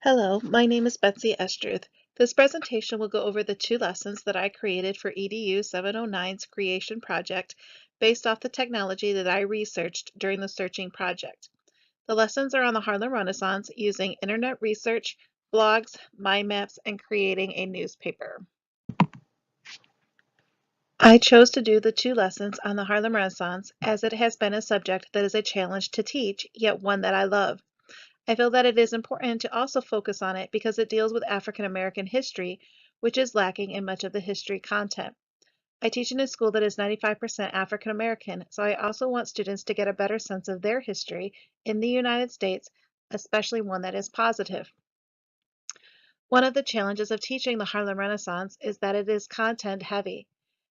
Hello, my name is Betsy Estruth. This presentation will go over the two lessons that I created for EDU 709's creation project based off the technology that I researched during the searching project. The lessons are on the Harlem Renaissance using internet research, blogs, mind maps, and creating a newspaper. I chose to do the two lessons on the Harlem Renaissance as it has been a subject that is a challenge to teach, yet one that I love. I feel that it is important to also focus on it because it deals with African American history, which is lacking in much of the history content. I teach in a school that is 95% African American, so I also want students to get a better sense of their history in the United States, especially one that is positive. One of the challenges of teaching the Harlem Renaissance is that it is content heavy.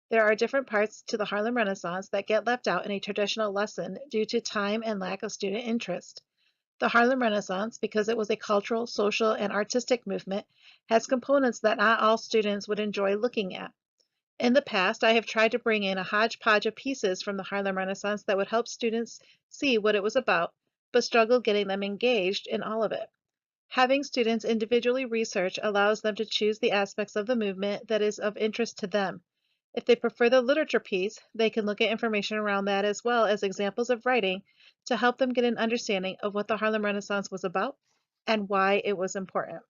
There are different parts to the Harlem Renaissance that get left out in a traditional lesson due to time and lack of student interest. The Harlem Renaissance, because it was a cultural, social, and artistic movement, has components that not all students would enjoy looking at. In the past, I have tried to bring in a hodgepodge of pieces from the Harlem Renaissance that would help students see what it was about, but struggled getting them engaged in all of it. Having students individually research allows them to choose the aspects of the movement that is of interest to them. If they prefer the literature piece, they can look at information around that as well as examples of writing to help them get an understanding of what the Harlem Renaissance was about and why it was important.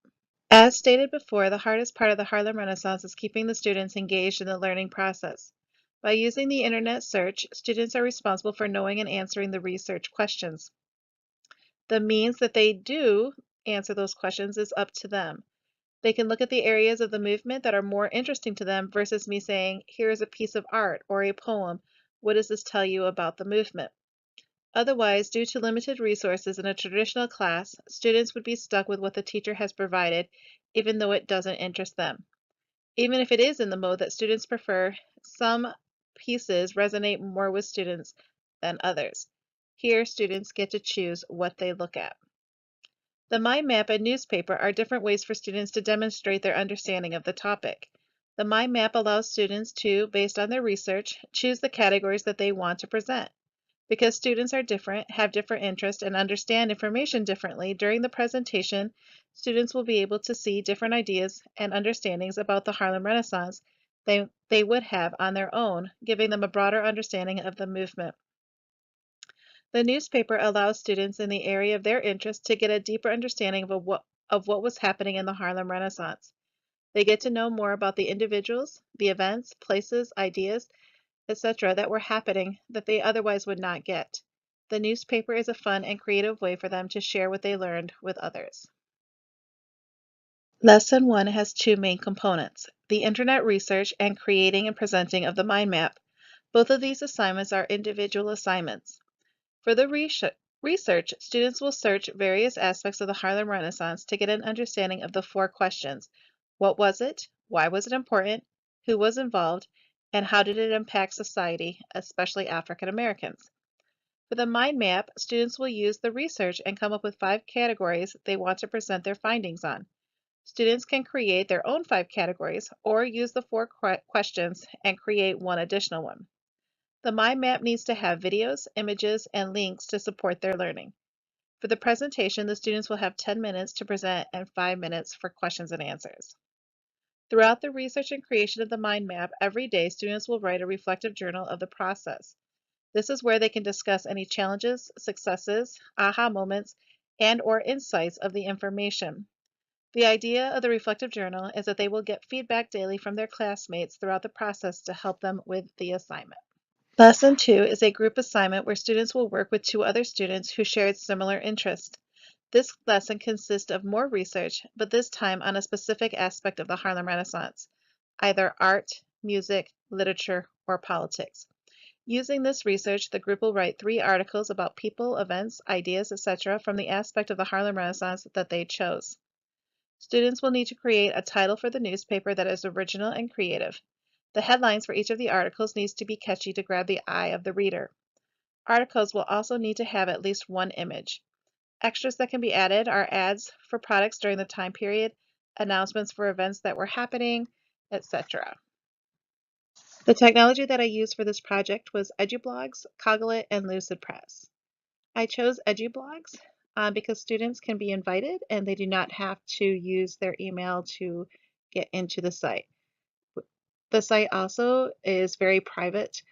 As stated before, the hardest part of the Harlem Renaissance is keeping the students engaged in the learning process. By using the internet search, students are responsible for knowing and answering the research questions. The means that they do answer those questions is up to them. They can look at the areas of the movement that are more interesting to them versus me saying, here is a piece of art or a poem. What does this tell you about the movement? Otherwise, due to limited resources in a traditional class, students would be stuck with what the teacher has provided, even though it doesn't interest them. Even if it is in the mode that students prefer, some pieces resonate more with students than others. Here, students get to choose what they look at. The mind map and newspaper are different ways for students to demonstrate their understanding of the topic. The mind map allows students to, based on their research, choose the categories that they want to present. Because students are different, have different interests, and understand information differently, during the presentation, students will be able to see different ideas and understandings about the Harlem Renaissance they would have on their own, giving them a broader understanding of the movement. The newspaper allows students in the area of their interest to get a deeper understanding of what was happening in the Harlem Renaissance. They get to know more about the individuals, the events, places, ideas, etc. that were happening that they otherwise would not get. The newspaper is a fun and creative way for them to share what they learned with others. Lesson 1 has two main components, the internet research and creating and presenting of the mind map. Both of these assignments are individual assignments. For the research, students will search various aspects of the Harlem Renaissance to get an understanding of the four questions. What was it? Why was it important? Who was involved? And how did it impact society, especially African Americans? For the mind map, students will use the research and come up with 5 categories they want to present their findings on. Students can create their own 5 categories or use the 4 questions and create one additional one. The mind map needs to have videos, images, and links to support their learning. For the presentation, the students will have 10 minutes to present and 5 minutes for questions and answers. Throughout the research and creation of the mind map, every day students will write a reflective journal of the process. This is where they can discuss any challenges, successes, aha moments, and/or insights of the information. The idea of the reflective journal is that they will get feedback daily from their classmates throughout the process to help them with the assignment. Lesson 2 is a group assignment where students will work with 2 other students who shared similar interests. This lesson consists of more research, but this time on a specific aspect of the Harlem Renaissance, either art, music, literature, or politics. Using this research, the group will write 3 articles about people, events, ideas, etc. from the aspect of the Harlem Renaissance that they chose. Students will need to create a title for the newspaper that is original and creative. The headlines for each of the articles needs to be catchy to grab the eye of the reader. Articles will also need to have at least one image. Extras that can be added are ads for products during the time period, announcements for events that were happening, etc. The technology that I used for this project was EduBlogs, Coglit, and Lucid Press. I chose EduBlogs because students can be invited and they do not have to use their email to get into the site. The site also is very private,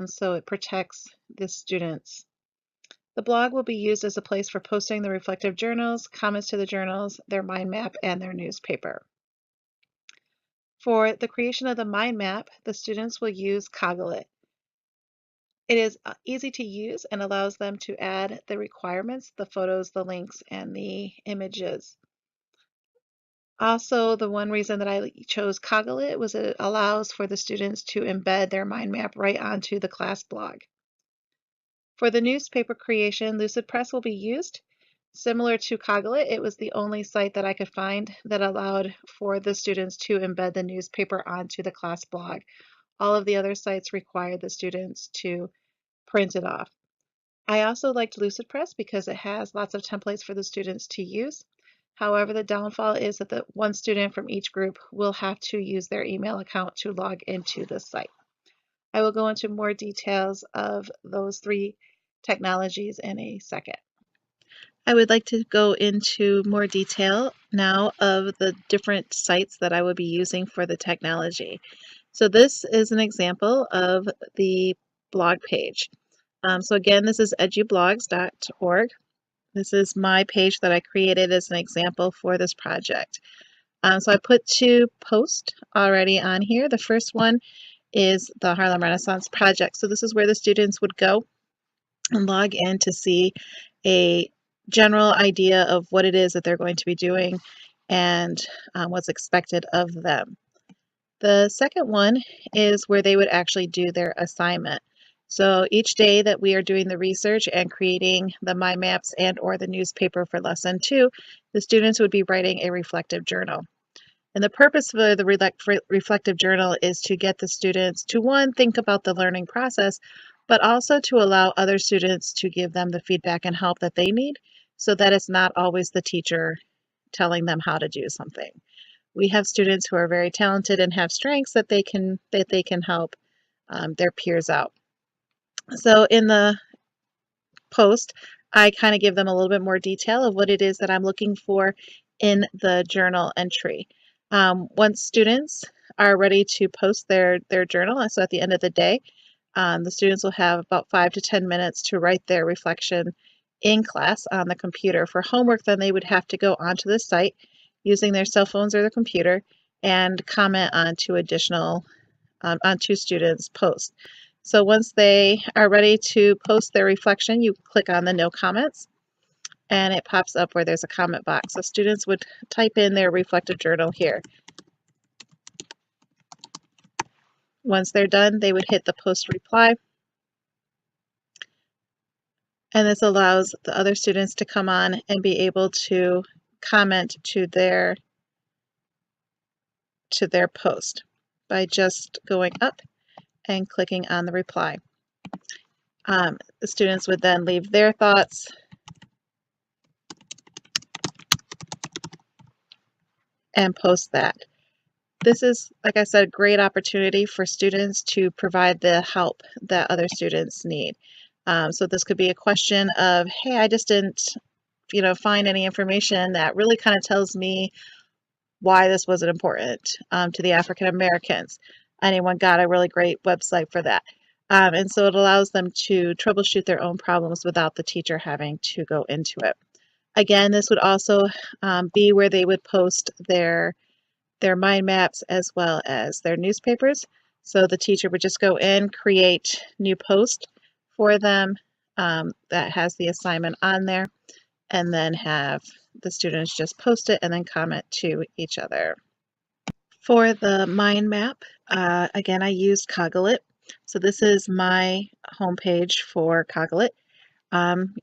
so it protects the students. The blog will be used as a place for posting the reflective journals, comments to the journals, their mind map, and their newspaper. For the creation of the mind map, the students will use Kaggle. It is easy to use and allows them to add the requirements, the photos, the links, and the images. Also, the one reason that I chose Kaggle was it allows for the students to embed their mind map right onto the class blog. For the newspaper creation, Lucid Press will be used. Similar to Kaggle, it was the only site that I could find that allowed for the students to embed the newspaper onto the class blog. All of the other sites required the students to print it off. I also liked Lucid Press because it has lots of templates for the students to use. However, the downfall is that the one student from each group will have to use their email account to log into the site. I will go into more details of those three technologies in a second. I would like to go into more detail now of the different sites that I will be using for the technology. So this is an example of the blog page. So again, this is edublogs.org. This is my page that I created as an example for this project. So I put two posts already on here. The first one is the Harlem Renaissance Project. So this is where the students would go and log in to see a general idea of what it is that they're going to be doing and what's expected of them. The second one is where they would actually do their assignment. So each day that we are doing the research and creating the mind maps and or the newspaper for lesson 2, the students would be writing a reflective journal. And the purpose for the reflective journal is to get the students to, one, think about the learning process, but also to allow other students to give them the feedback and help that they need so that it's not always the teacher telling them how to do something. We have students who are very talented and have strengths that they can help their peers out. So in the post, I kind of give them a little bit more detail of what it is that I'm looking for in the journal entry. Once students are ready to post their journal, so at the end of the day, the students will have about 5 to 10 minutes to write their reflection in class on the computer. For homework, then they would have to go onto the site using their cell phones or their computer and comment on two students' posts. So once they are ready to post their reflection, you click on the no comments and it pops up where there's a comment box. So students would type in their reflective journal here. Once they're done, they would hit the post reply. And this allows the other students to come on and be able to comment to their post by just going up and clicking on the reply. The students would then leave their thoughts and post that. This is, like I said, a great opportunity for students to provide the help that other students need. So this could be a question of, hey, I just didn't, find any information that really kind of tells me why this wasn't important to the African Americans. Anyone got a really great website for that. And so it allows them to troubleshoot their own problems without the teacher having to go into it. Again, this would also be where they would post their mind maps as well as their newspapers. So the teacher would just go in, create new post for them that has the assignment on there, and then have the students just post it and then comment to each other. For the mind map, again, I used Kaggle. So this is my homepage for Kaggle.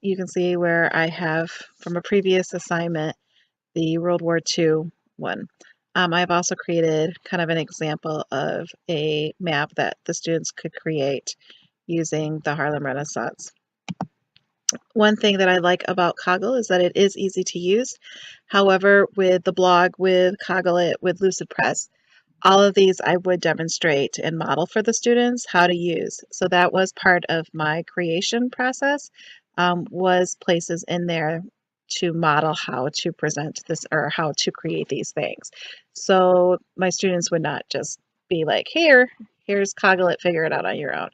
You can see where I have, from a previous assignment, the World War II one. I've also created kind of an example of a map that the students could create using the Harlem Renaissance. One thing that I like about Kaggle is that it is easy to use. However, with the blog, with Kaggle, with Lucid Press, all of these I would demonstrate and model for the students how to use. So that was part of my creation process, was places in there to model how to present this or how to create these things. So my students would not just be like, here's Kaggle it, figure it out on your own.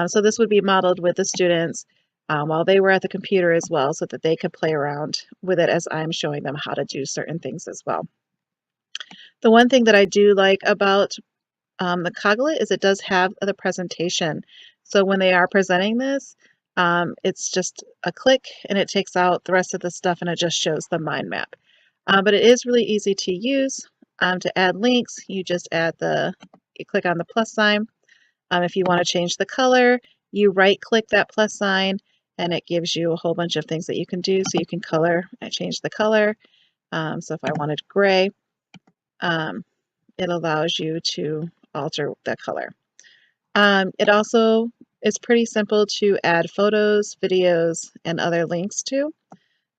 So this would be modeled with the students while they were at the computer as well, so that they could play around with it as I'm showing them how to do certain things as well. The one thing that I do like about the Kaggle is it does have the presentation. So when they are presenting this, it's just a click and it takes out the rest of the stuff and it just shows the mind map. But it is really easy to use. To add links, you just you click on the plus sign. If you want to change the color, you right click that plus sign and it gives you a whole bunch of things that you can do. So you can color, I change the color. So if I wanted gray, it allows you to alter the color. It also is pretty simple to add photos, videos, and other links to.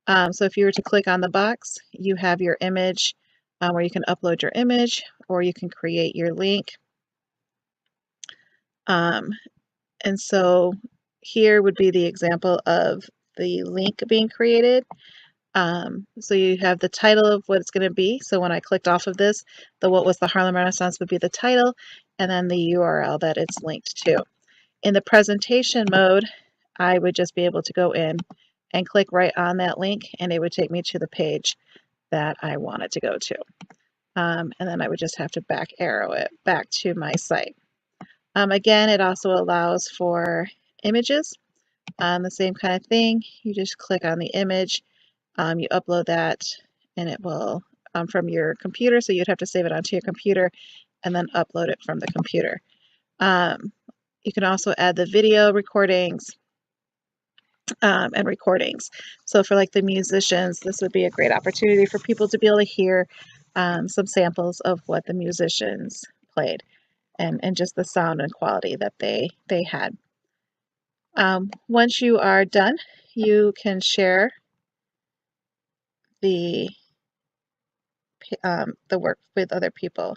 So if you were to click on the box, you have your image where you can upload your image or you can create your link. And so here would be the example of the link being created. So you have the title of what it's going to be. So when I clicked off of this, what was the Harlem Renaissance would be the title, and then the URL that it's linked to. In the presentation mode, I would just be able to go in and click right on that link, and it would take me to the page that I wanted to go to. And then I would just have to back arrow it back to my site. Again, it also allows for images. The same kind of thing. You just click on the image. You upload that and it will from your computer, so you'd have to save it onto your computer and then upload it from the computer. You can also add the video recordings and recordings. So for like the musicians, this would be a great opportunity for people to be able to hear some samples of what the musicians played and just the sound and quality that they had. Once you are done, you can share the work with other people.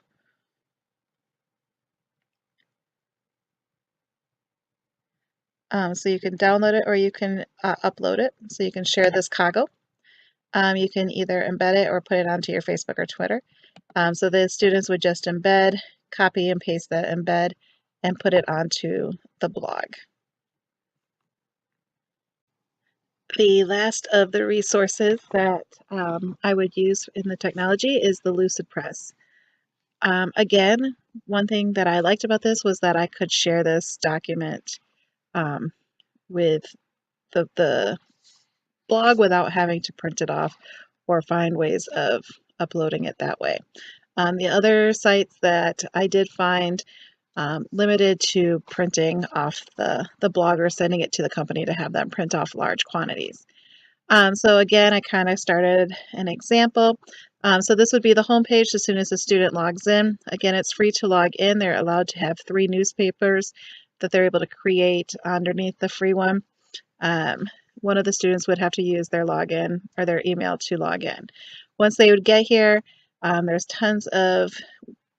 So you can download it or you can upload it. So you can share this Kaggle. You can either embed it or put it onto your Facebook or Twitter. So the students would just embed, copy and paste that embed, and put it onto the blog. The last of the resources that I would use in the technology is the Lucid Press. Again, one thing that I liked about this was that I could share this document with the blog without having to print it off or find ways of uploading it that way. The other sites that I did find limited to printing off the blog or sending it to the company to have them print off large quantities. So again, I kind of started an example. So this would be the home page as soon as the student logs in. Again, it's free to log in. They're allowed to have 3 newspapers that they're able to create underneath the free one. One of the students would have to use their login or their email to log in. Once they would get here, there's tons of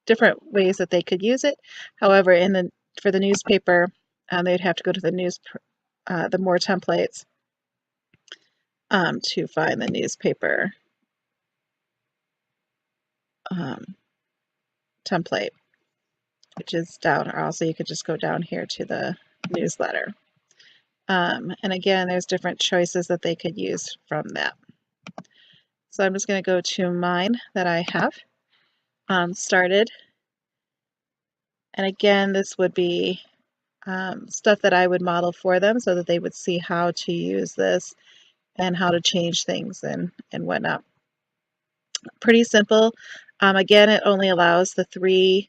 different ways that they could use it. However, for the newspaper, they'd have to go to the more templates to find the newspaper template, which is down, or also you could just go down here to the newsletter. And again, there's different choices that they could use from that. So I'm just going to go to mine that I have started. And again, this would be stuff that I would model for them so that they would see how to use this and how to change things and whatnot. Pretty simple. Again, it only allows the 3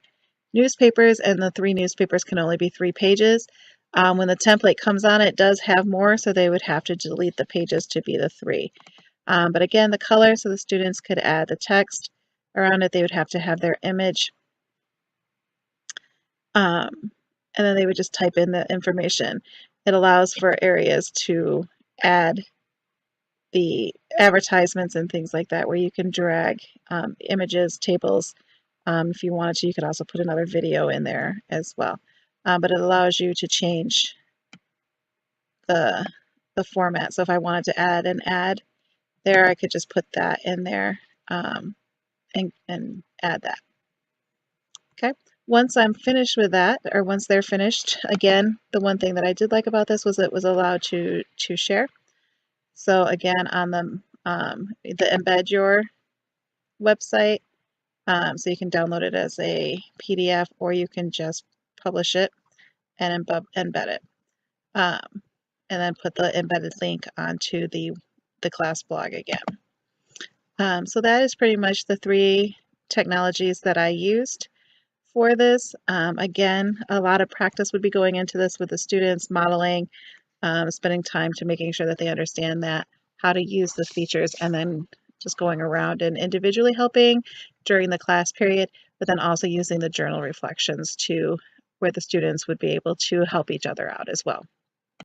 newspapers, and the 3 newspapers can only be 3 pages. When the template comes on, it does have more, so they would have to delete the pages to be the 3. But again, the color, so the students could add the text around it. They would have to have their image. And then they would just type in the information. It allows for areas to add the advertisements and things like that, where you can drag images, tables. If you wanted to, you could also put another video in there as well. But it allows you to change the format. So if I wanted to add an ad, there, I could just put that in there and add that. Okay. Once I'm finished with that, or once they're finished, again, the one thing that I did like about this was it was allowed to share. So again, on the embed your website, so you can download it as a PDF, or you can just publish it and embed it, and then put the embedded link onto the class blog again. So that is pretty much the three technologies that I used for this. Again, a lot of practice would be going into this with the students, modeling, spending time to making sure that they understand that how to use the features, and then just going around and individually helping during the class period, but then also using the journal reflections to where the students would be able to help each other out as well.